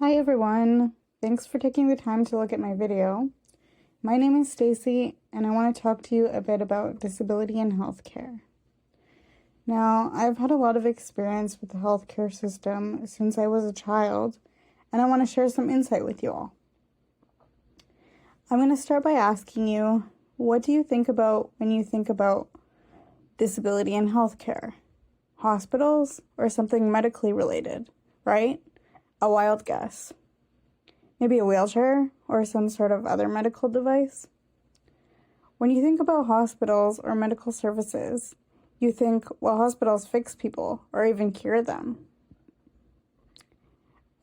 Hi everyone, thanks for taking the time to look at my video. My name is Stacy and I want to talk to you a bit about disability and healthcare. Now, I've had a lot of experience with the healthcare system since I was a child and I want to share some insight with you all. I'm going to start by asking you, what do you think about when you think about disability and healthcare? Hospitals or something medically related, right? A wild guess. Maybe a wheelchair or some sort of other medical device. When you think about hospitals or medical services, you think, well, hospitals fix people or even cure them.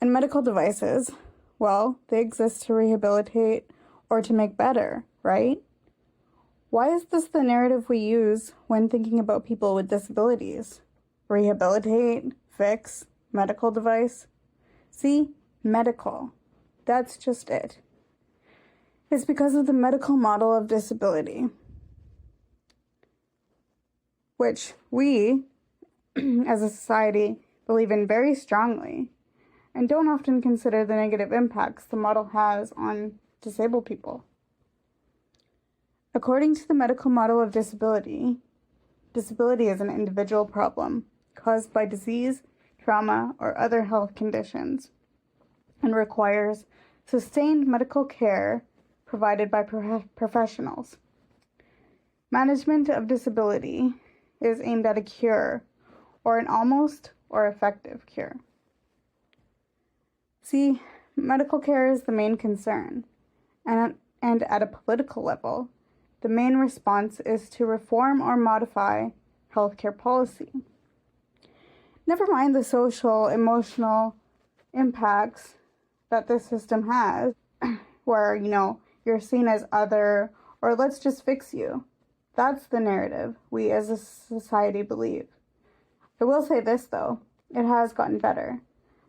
And medical devices, well, they exist to rehabilitate or to make better, right? Why is this the narrative we use when thinking about people with disabilities? Rehabilitate, fix, medical device? See, medical. That's just it. It's because of the medical model of disability, which we, as a society, believe in very strongly and don't often consider the negative impacts the model has on disabled people. According to the medical model of disability, disability is an individual problem caused by disease, trauma, or other health conditions, and requires sustained medical care provided by professionals. Management of disability is aimed at a cure, or an almost or effective cure. See, medical care is the main concern, and at a political level, the main response is to reform or modify healthcare policy. Never mind the social, emotional impacts that this system has, where, you're seen as other, or let's just fix you. That's the narrative we as a society believe. I will say this, though. It has gotten better,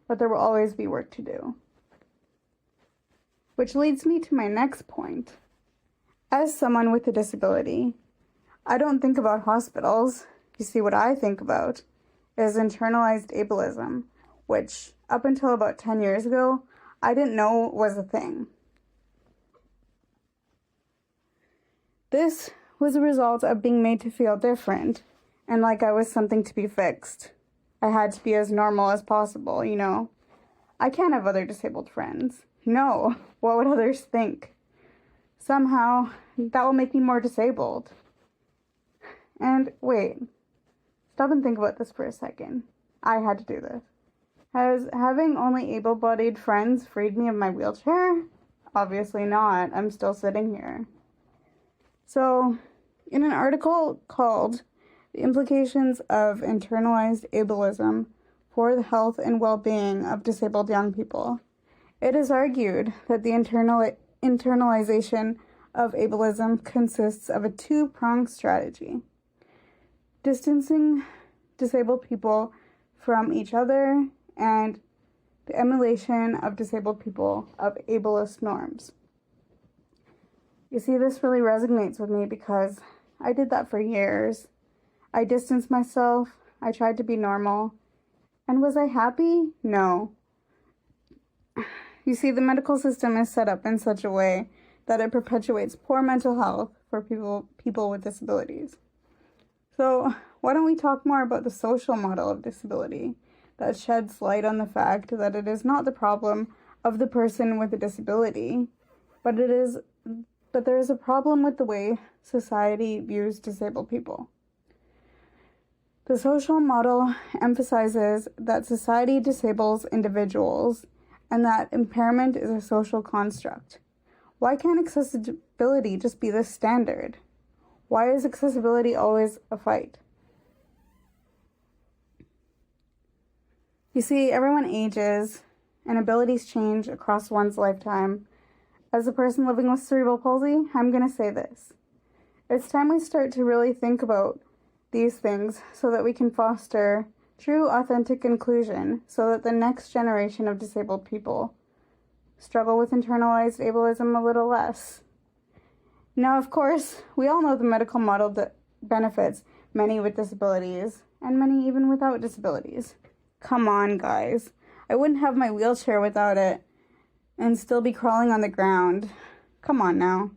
but there will always be work to do. Which leads me to my next point. As someone with a disability, I don't think about hospitals. You see, what I think about is internalized ableism, which up until about 10 years ago, I didn't know was a thing. This was a result of being made to feel different and like I was something to be fixed. I had to be as normal as possible, I can't have other disabled friends. No, what would others think? Somehow, that will make me more disabled. And wait, stop and think about this for a second. I had to do this. Has having only able-bodied friends freed me of my wheelchair? Obviously not. I'm still sitting here. So, in an article called "The Implications of Internalized Ableism for the Health and Well-Being of Disabled Young People," it is argued that the internalization of ableism consists of a two-pronged strategy: distancing disabled people from each other and the emulation of disabled people of ableist norms. You see, this really resonates with me because I did that for years. I distanced myself, I tried to be normal, and was I happy? No. You see, the medical system is set up in such a way that it perpetuates poor mental health for people with disabilities. So, why don't we talk more about the social model of disability that sheds light on the fact that it is not the problem of the person with a disability, but there is a problem with the way society views disabled people. The social model emphasizes that society disables individuals and that impairment is a social construct. Why can't accessibility just be the standard? Why is accessibility always a fight? You see, everyone ages and abilities change across one's lifetime. As a person living with cerebral palsy, I'm going to say this. It's time we start to really think about these things so that we can foster true, authentic inclusion so that the next generation of disabled people struggle with internalized ableism a little less. Now, of course, we all know the medical model that benefits many with disabilities and many even without disabilities. Come on, guys. I wouldn't have my wheelchair without it and still be crawling on the ground. Come on now.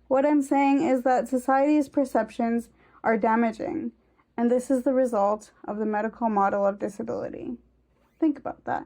What I'm saying is that society's perceptions are damaging, and this is the result of the medical model of disability. Think about that.